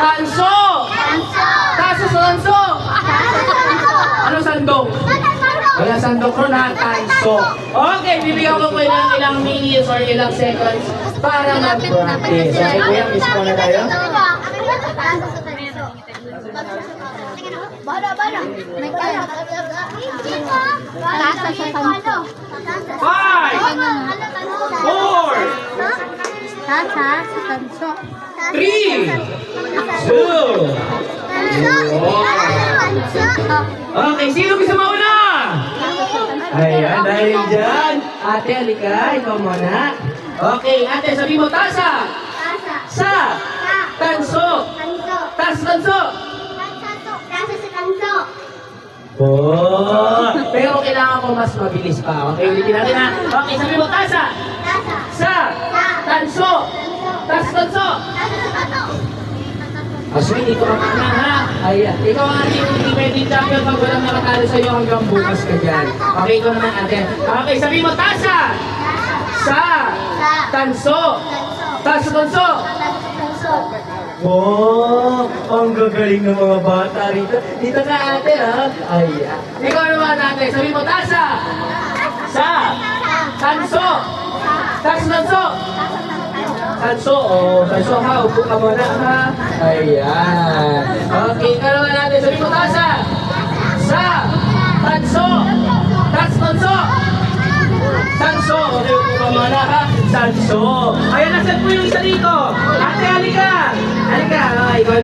Tanso. Taso sa tanso. Ano sandok? Wala sandok ko na tanso. Okay, bibigyan ko ng ilang minutes or ilang seconds para mag-practice. Okay, kuya, miss ko na tayo. Five, four, three, two, okay, sino gusto mauna? Ayan, dahil dyan. Ate, halika, ikaw muna. Okay, ate, sabi mo, tasa. Sa. Tanso. Tanso. Oh, pero kailangan ko mas mabilis pa. Okay, ulitin natin ha. Okay, sabi mo, tasa. Sa. Tanso. Tanso. Aswin, ito ka muna ha. Ayan, ikaw ang ating ultimate champion pag walang nakatalo sa'yo hanggang bukas ka dyan. Okay, ikaw naman ate. Okay, sabi mo, tasa. Sa. Tanso. Tanso. Oh, ang gagaling ng mga bata rito. Dito ka ate ha. Ayan. Ikaw naman ate. Sabi mo, tasa. Sa. Tanso. Tanso. Tanso. Oh, tanso ha. Upo ka muna ha. Ayan. Okay, ikaw naman ate. Sabi mo, tasa. Sa. Tanso. Tanso. Tanso. Okay, upo ka muna ha. Tanso. Ayan, nasan po yung isa dito?